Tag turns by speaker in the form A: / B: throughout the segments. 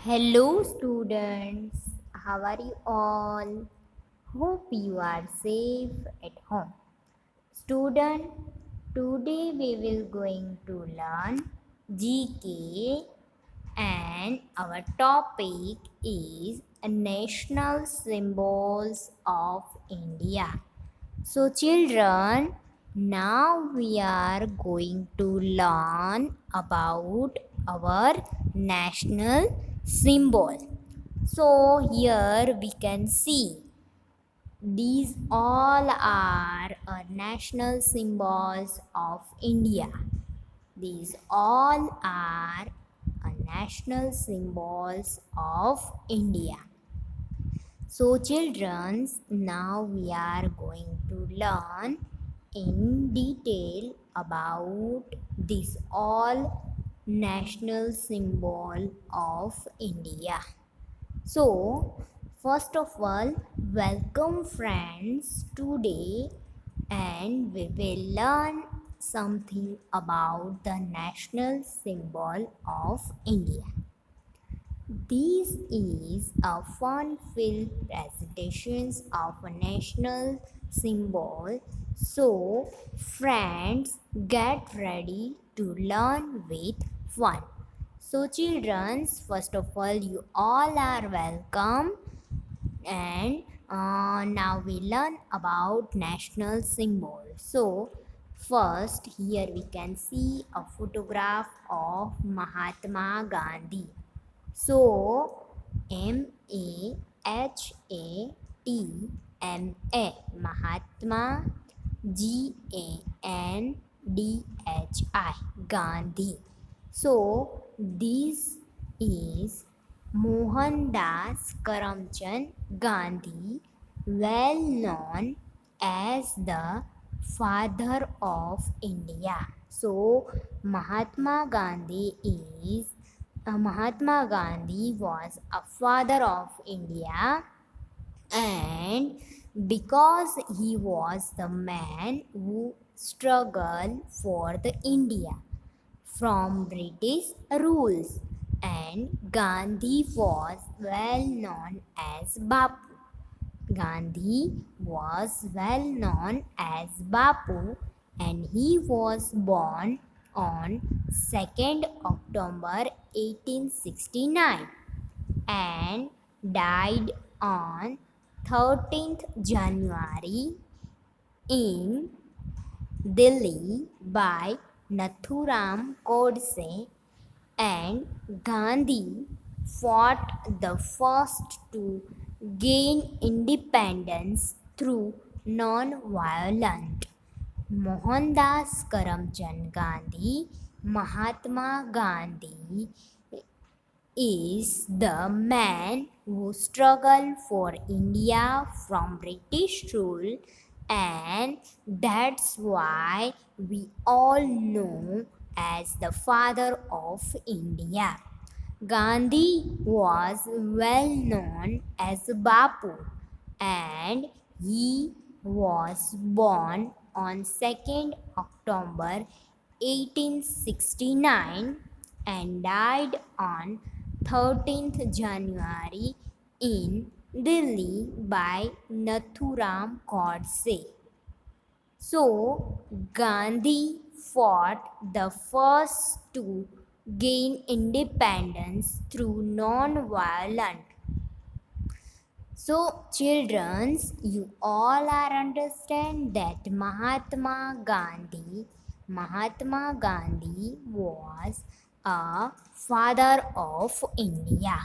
A: Hello, students. How are you all? Hope you are safe at home. Student, today we will going to learn GK and our topic is national symbols of India. So, children, now we are going to learn about our national symbol. So, here we can see these all are national symbols of India. These all are national symbols of India. So, children, now we are going to learn in detail about this all national symbol of India. So, first of all, welcome friends today, and we will learn something about the national symbol of India. This is a fun-filled presentation of a national symbol. So, friends, get ready to learn with fun. So, children, first of all, you all are welcome, and now we learn about national symbol. So, first, here we can see a photograph of Mahatma Gandhi. So, Mahatma, Mahatma, Gandhi, Gandhi. So, this is Mohandas Karamchand Gandhi, well known as the father of India. So, Mahatma Gandhi was a father of India, and because he was the man who struggled for the India from British rules, and Gandhi was well known as Bapu. Gandhi was well known as Bapu, and he was born on 2nd October 1869 and died on 13th January in Delhi by Nathuram Godse, and Gandhi fought the first to gain independence through non-violent. Mohandas Karamchand Gandhi, Mahatma Gandhi is the man who struggled for India from British rule, and that's why we all know as the father of India. Gandhi was well known as Bapu, and he was born on 2nd October 1869 and died on 13th January in Delhi by Nathuram Godse. So, Gandhi fought the first to gain independence through non-violent. So, children, you all are understand that Mahatma Gandhi was a father of India.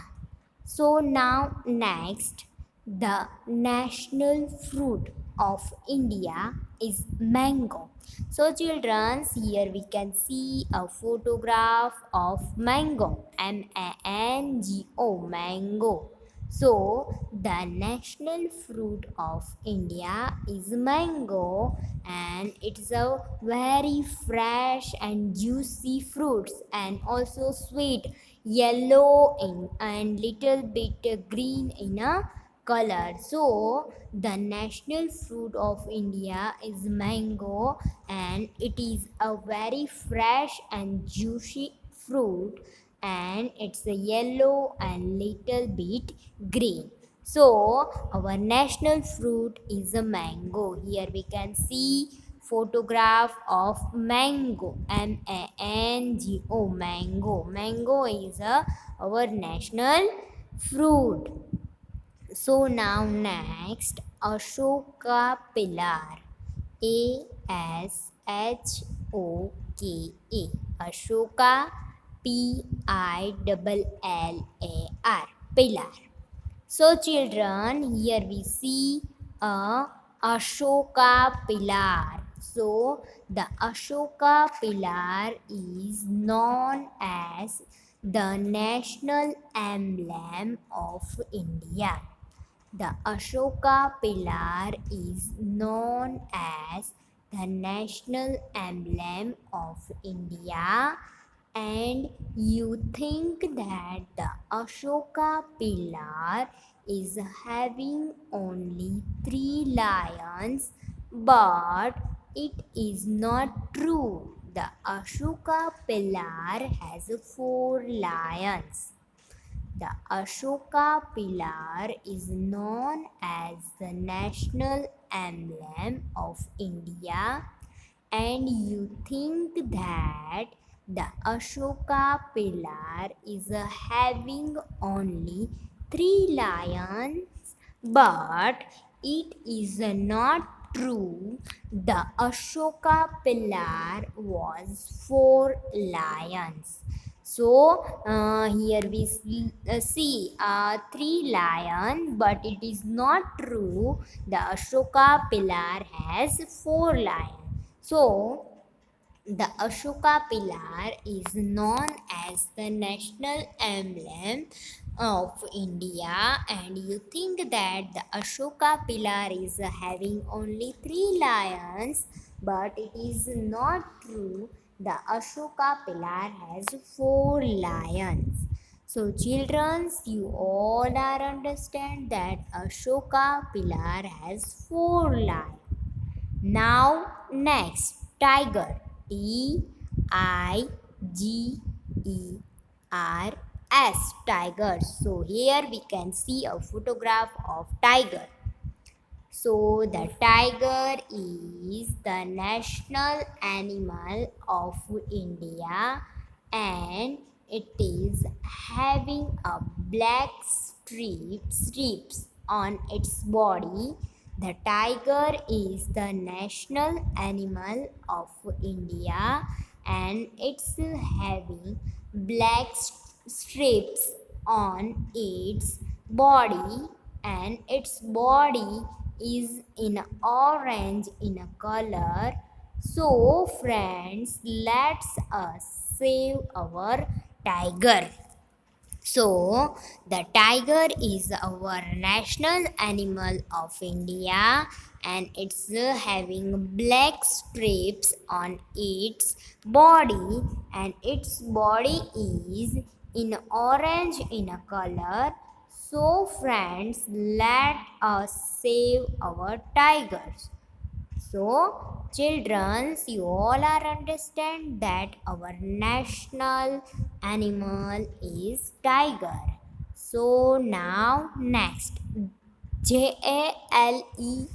A: So now next, the national fruit of India is mango. So children, here we can see a photograph of mango, mango, mango. So the national fruit of India is mango, and it's a very fresh and juicy fruits and also sweet, yellow in and little bit green in a color. So the national fruit of India is mango, and it is a very fresh and juicy fruit, and it's a yellow and little bit green. So our national fruit is a mango. Here we can see photograph of mango, mango. Mango is our national fruit. So now next, Ashoka Pillar. Ashoka. Ashoka Pillar. Pillar. So children, here we see a Ashoka pillar. So the Ashoka pillar is known as the national emblem of India. The Ashoka pillar is known as the national emblem of India, and you think that the Ashoka pillar is having only 3 lions, but it is not true. The Ashoka pillar has 4 lions. The Ashoka pillar is known as the national emblem of India, and you think that the Ashoka pillar is having only 3 lions, but it is not true. The Ashoka pillar was 4 lions. So here we see 3 lions, but it is not true. The Ashoka pillar has 4 lions. So the Ashoka pillar is known as the national emblem of India, and you think that the Ashoka pillar is having only 3 lions, but it is not true. The Ashoka pillar has 4 lions. So, children, you all are understand that Ashoka pillar has 4 lions. Now, next, tiger. Tiger. Tiger. So, here we can see a photograph of tiger. So, the tiger is the national animal of India, and it is having a black strips on its body. The tiger is the national animal of India, and it's having black strips on its body, and its body is in orange in a color. So friends, let's us save our tiger. So, the tiger is our national animal of India, and it's having black stripes on its body, and its body is in orange in a color. So friends, let us save our tigers. So, children, you all are understand that our national animal is tiger. So now next, Jalebi,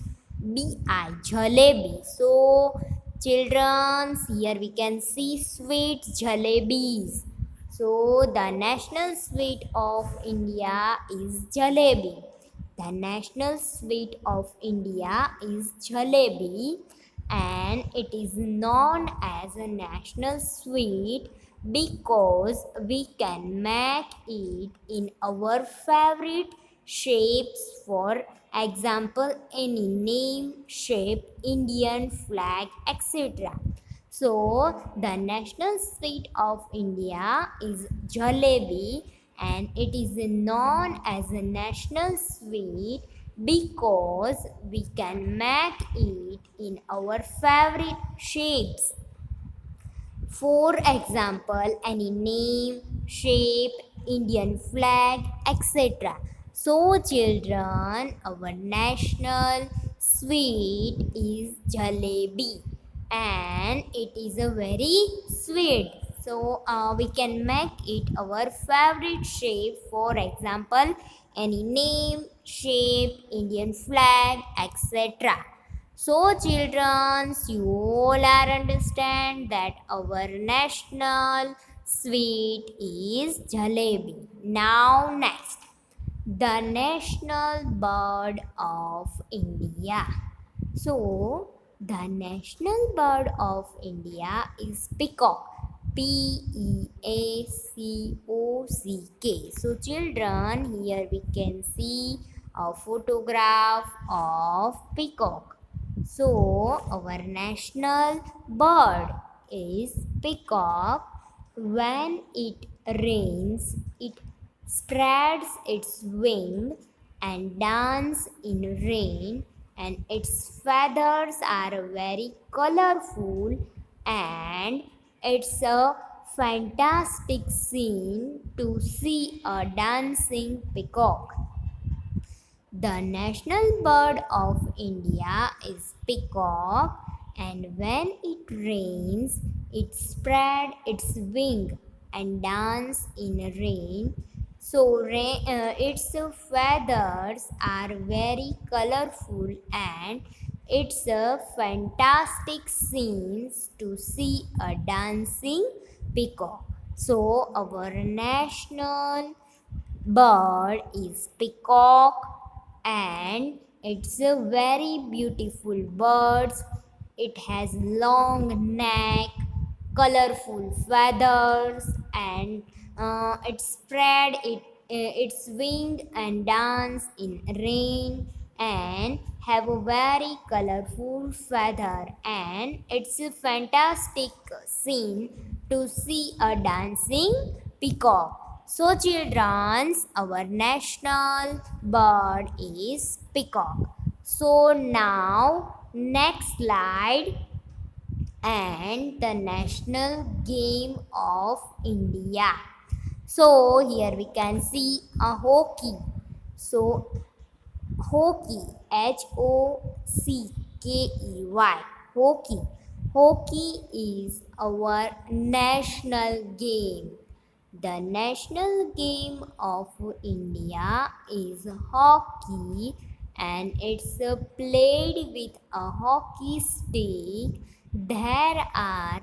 A: jalebi. So, children, here we can see sweet jalebis. So, the national sweet of India is jalebi. The national sweet of India is jalebi, and it is known as a national sweet because we can make it in our favorite shapes. For example, any name, shape, Indian flag, etc. So, the national sweet of India is jalebi, and it is known as a national sweet because we can make it in our favorite shapes. For example, any name, shape, Indian flag, etc. So, children, our national sweet is jalebi, and it is a very sweet. So we can make it our favorite shape. For example, any name, shape, Indian flag, etc. So, children, you all are understand that our national sweet is jalebi. Now, next, the national bird of India. So, the national bird of India is peacock. Peacock. So, children, here we can see a photograph of peacock. So, our national bird is peacock. When it rains, it spreads its wing and dance in rain, and its feathers are very colorful, and it's a fantastic scene to see a dancing peacock. The national bird of India is peacock, and when it rains, it spread its wing and dance in rain. So its feathers are very colorful, and it's a fantastic scenes to see a dancing peacock. So our national bird is peacock, and it's a very beautiful bird. It has long neck, colorful feathers, and it spread its wing and dance in rain, and have a very colorful feather, and it's a fantastic scene to see a dancing peacock. So, children, our national bird is peacock. So, now next slide, and the national game of India. So, here we can see a hockey. So, hockey, Hockey. Hockey. Hockey is our national game. The national game of India is hockey, and it's played with a hockey stick. There are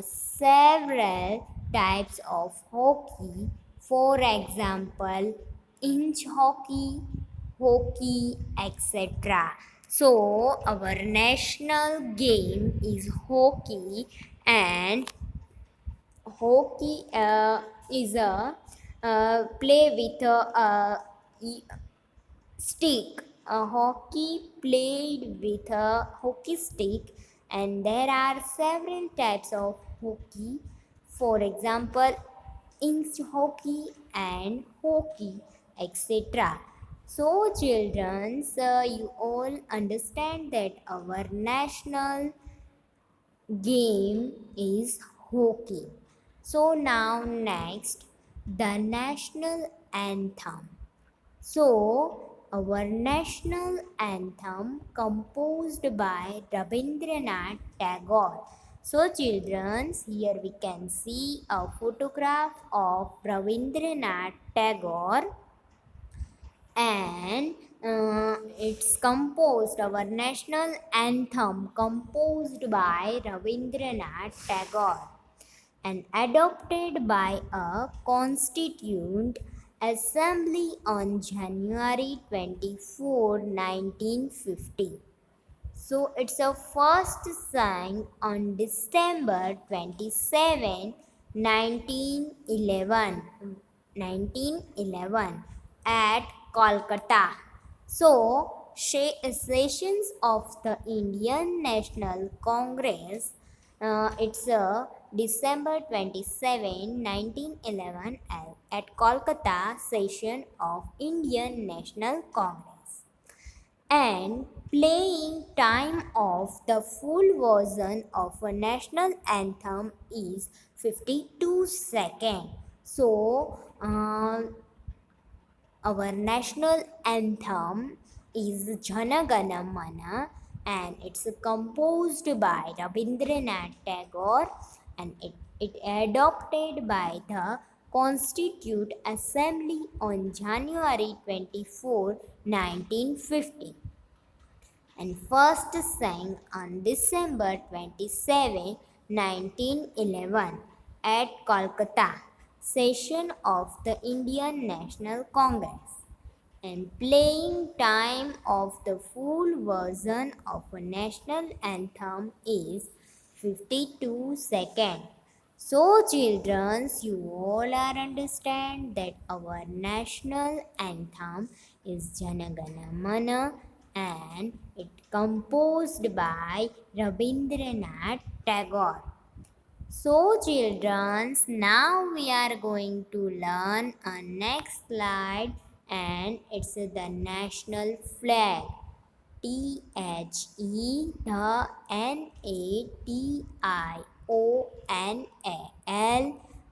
A: several types of hockey. For example, inch hockey, etc. So, our national game is hockey, and hockey is a play with a stick. A hockey played with a hockey stick, and there are several types of hockey. For example, inch hockey and hockey, etc. So, children, you all understand that our national game is hockey. So now next, the national anthem. So our national anthem composed by Rabindranath Tagore. So children, here we can see a photograph of Rabindranath Tagore, and it's composed, our national anthem composed by Rabindranath Tagore and adopted by a constituent assembly on January 24, 1950. So it's a first sang on December 27, 1911 at Kolkata. So, sessions of the Indian National Congress, it's December 27, 1911 at Kolkata session of Indian National Congress, and playing time of the full version of a national anthem is 52 seconds. So, our national anthem is Jana Gana Mana, and it's composed by Rabindranath Tagore, and it adopted by the Constituent Assembly on January 24, 1950, and first sang on December 27, 1911 at Kolkata session of the Indian National Congress, and playing time of the full version of a national anthem is 52 seconds. So children, you all are understand that our national anthem is Janagana Mana, and it composed by Rabindranath Tagore. So children, now we are going to learn a next slide, and it's the national flag. The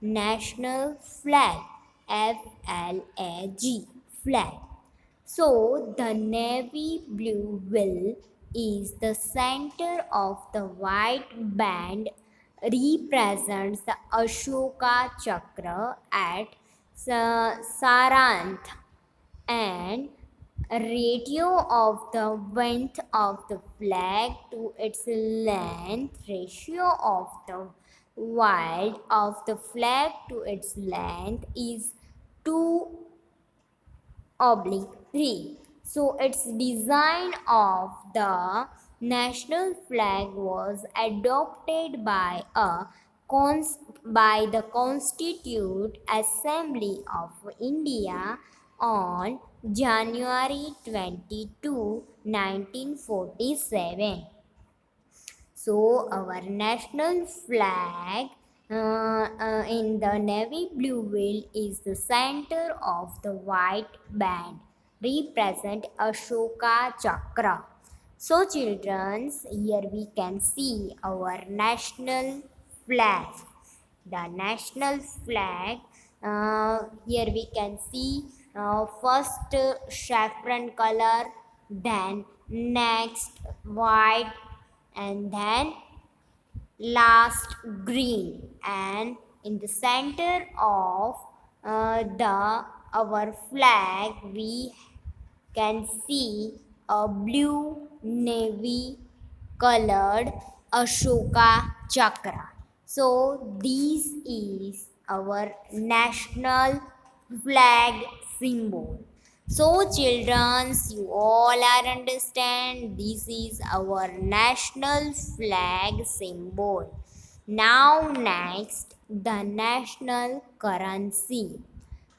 A: National national flag, flag. So the navy blue will is the center of the white band represents the Ashoka Chakra at Saranth, and ratio of the width of the flag to its length, ratio of the width of the flag to its length is 2/3. So its design of the national flag was adopted by the Constituent Assembly of India on January 22, 1947. So our national flag in the navy blue wheel is the center of the white band, represent Ashoka Chakra. So children, here we can see our national flag. The national flag, here we can see first saffron color, then next white, and then last green, and in the center of the our flag we can see a blue navy colored Ashoka Chakra. So this is our national flag symbol. So children, you all are understand this is our national flag symbol. Now next, the national currency.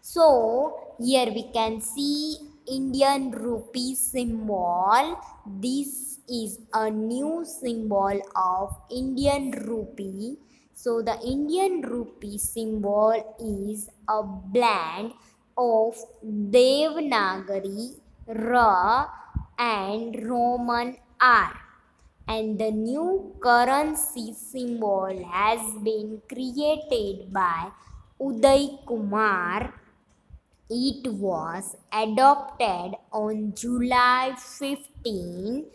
A: So here we can see Indian rupee symbol. This is a new symbol of Indian rupee. So the Indian rupee symbol is a blend of Devanagari, Ra, and Roman R, and the new currency symbol has been created by Uday Kumar. It was adopted on July 15,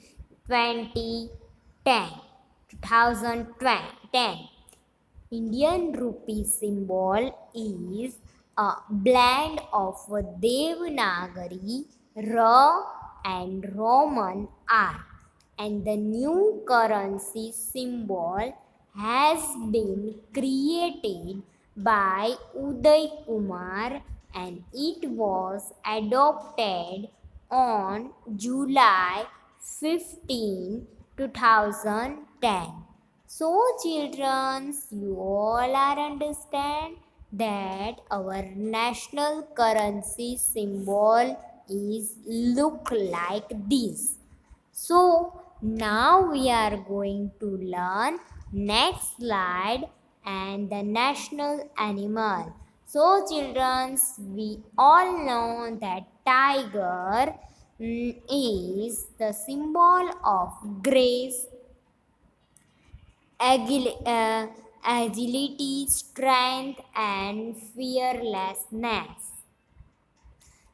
A: 2010. Indian rupee symbol is a blend of Devanagari, Ra, and Roman R, and the new currency symbol has been created by Uday Kumar, and it was adopted on July 15, 2010. So children, you all are understand that our national currency symbol is look like this. So now we are going to learn next slide and the national animal. So children, we all know that tiger is the symbol of grace, agility, strength, and fearlessness.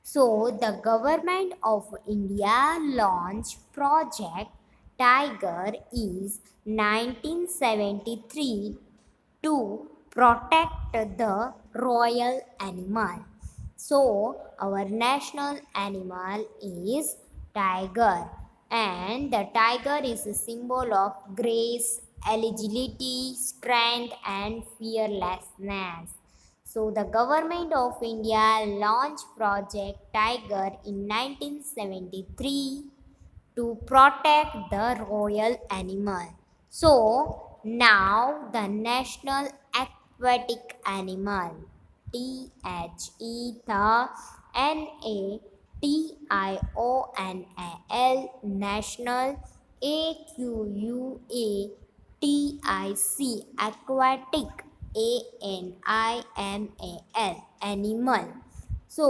A: So, the government of India launched Project Tiger in 1973 to protect the royal animal. So our national animal is tiger, and the tiger is a symbol of grace, agility, strength and fearlessness. So the government of India launched Project Tiger in 1973 to protect the royal animal. So now the national aquatic animal, the NATIONAL, national AQUATIC, aquatic ANIMAL, animal. So,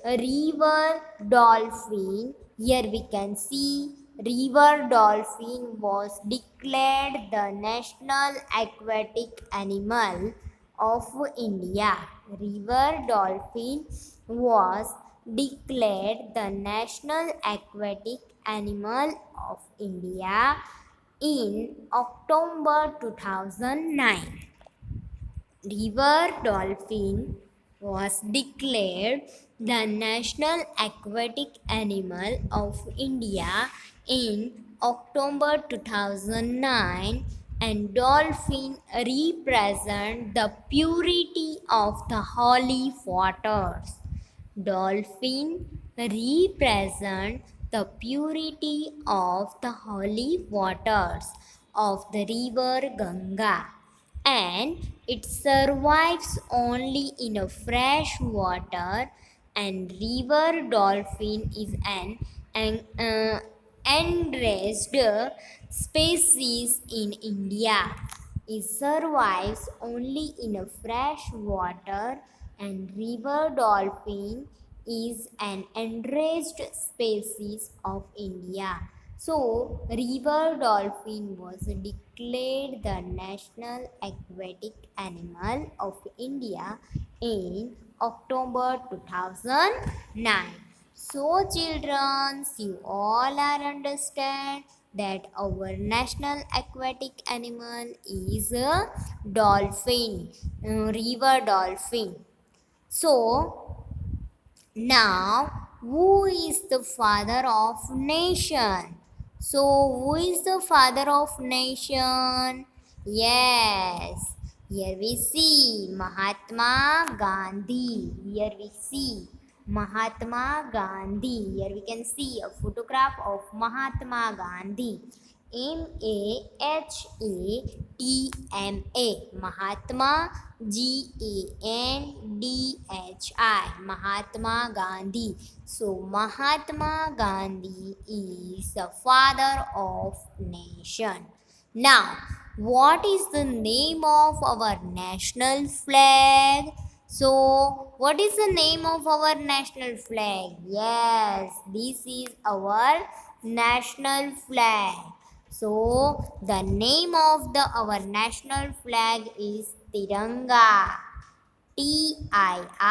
A: a river dolphin, here we can see river dolphin was declared the national aquatic animal of India. River dolphin was declared the national aquatic animal of India in October 2009. River dolphin was declared the national aquatic animal of India in October 2009, and dolphin represent the purity of the holy waters. Dolphin represent the purity of the holy waters of the river Ganga, and it survives only in a fresh water, and river dolphin is an endangered species in India. It survives only in a fresh water, and river dolphin is an endangered species of India. So, river dolphin was declared the national aquatic animal of India in October 2009. So, children, you all are understand that our national aquatic animal is a dolphin, river dolphin. So, now, who is the father of nation? So, who is the father of nation? Yes, here we see Mahatma Gandhi. Here we see Mahatma Gandhi. Here we can see a photograph of Mahatma Gandhi. MAHATMA, Mahatma, GANDHI, Mahatma Gandhi. So Mahatma Gandhi is the father of nation. Now, what is the name of our national flag? So, what is the name of our national flag? Yes, this is our national flag. So, the name of our national flag is Tiranga. TIRANGA,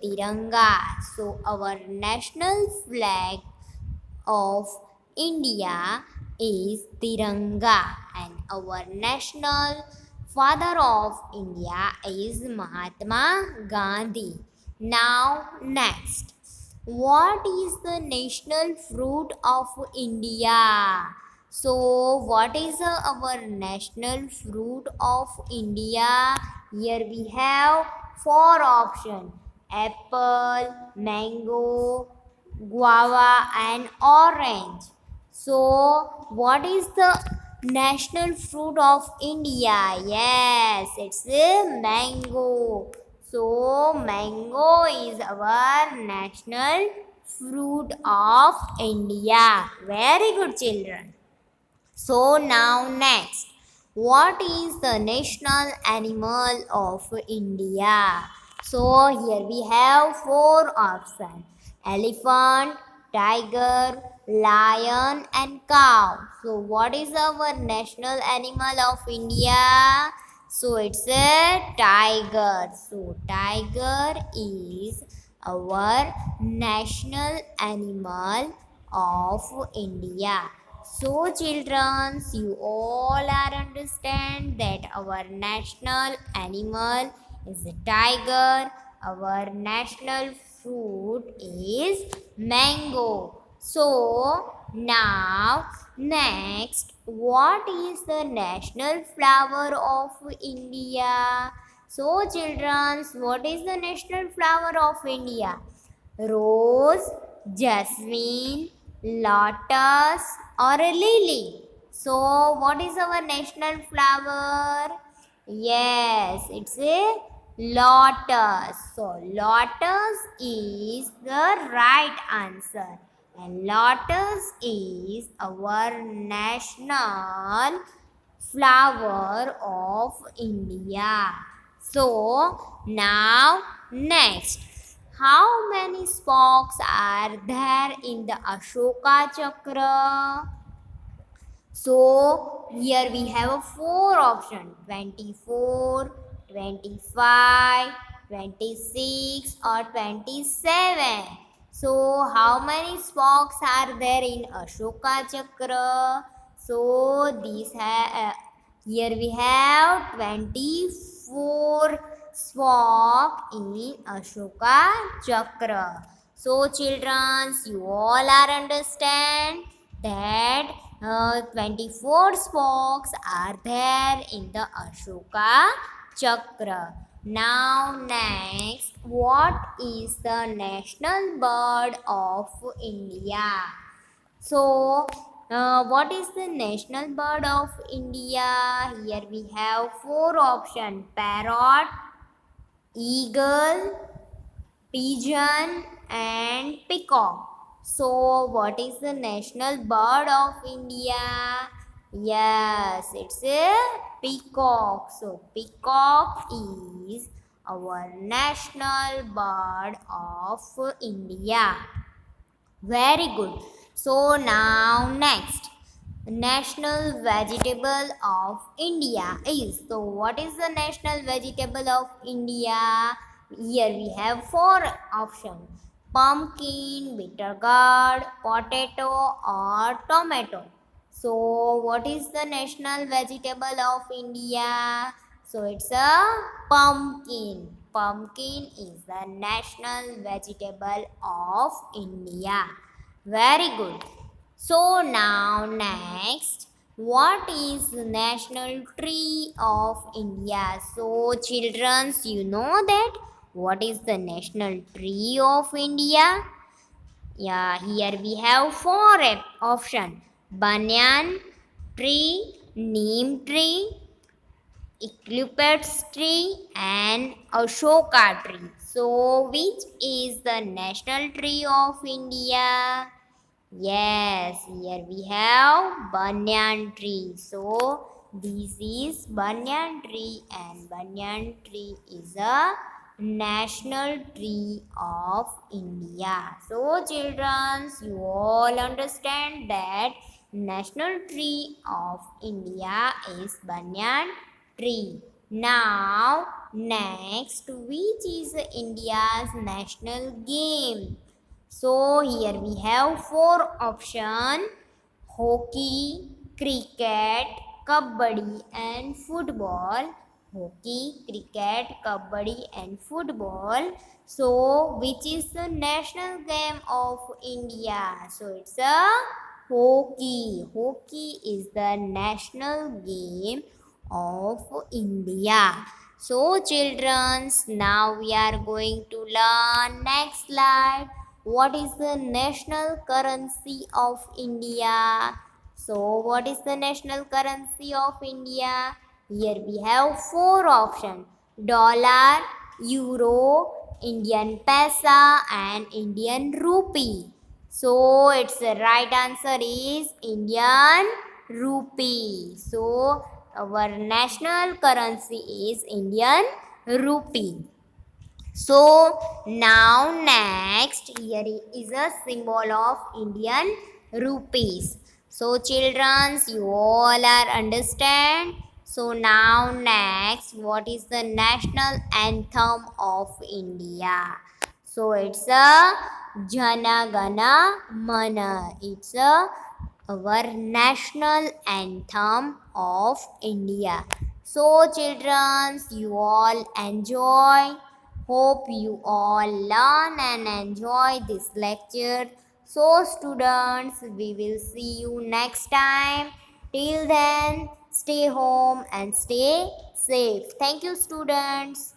A: Tiranga. So, our national flag of India is Tiranga, and our national father of India is Mahatma Gandhi. Now, next, what is the national fruit of India? So, what is our national fruit of India? Here we have four options: apple, mango, guava and orange. So, what is the national fruit of India? Yes, it's a mango. So, mango is our national fruit of India. Very good, children. So, now next, what is the national animal of India? So, here we have four options: elephant, tiger, lion, and cow. So, what is our national animal of India? So, it's a tiger. So, tiger is our national animal of India. So, children, you all are understand that our national animal is a tiger. Our national fruit is mango. So, now next, what is the national flower of India? So, children, what is the national flower of India? Rose, jasmine, lotus, or a lily. So, what is our national flower? Yes, it's a lotus. So, lotus is the right answer. And lotus is our national flower of India. So, now next. How many spokes are there in the Ashoka Chakra? So here we have a four option 24, 25, 26 or 27. So how many spokes are there in Ashoka Chakra? So here we have 24 spoke in Ashoka Chakra. So children, you all are understand that 24 spokes are there in the Ashoka Chakra. Now next, what is the national bird of India? So, what is the national bird of India? Here we have four options: parrot, eagle, pigeon, and peacock. So, what is the national bird of India? Yes, it's a peacock. So, peacock is our national bird of India. Very good. So now next, national vegetable of India is. So what is the national vegetable of India? Here we have four options: pumpkin, bitter gourd, potato, or tomato. So what is the national vegetable of India? So it's a pumpkin. Pumpkin is the national vegetable of India. Very good. So now next, what is the national tree of India? So children, you know that what is the national tree of India? Yeah, here we have four options: banyan tree, neem tree, eucalyptus tree, and ashoka tree. So, which is the national tree of India? Yes, here we have banyan tree. So, this is banyan tree, and banyan tree is a national tree of India. So, children, you all understand that national tree of India is banyan tree. Now, next, which is India's national game? So here we have four options: hockey, cricket, kabaddi and football. Hockey, cricket, kabaddi and football. So which is the national game of India? So it's a hockey. Hockey is the national game of India. So children, now we are going to learn next slide. What is the national currency of India? So what is the national currency of India? Here we have four options: dollar, euro, Indian paisa and Indian rupee. So its the right answer is Indian rupee. So our national currency is Indian rupee. So now next, here is a symbol of Indian rupees. So children, you all are understand. So now next, what is the national anthem of India? So it's a Jana Gana Mana. It's a our national anthem of India. So, children, you all enjoy. Hope you all learn and enjoy this lecture. So, students, we will see you next time. Till then, stay home and stay safe. Thank you, students.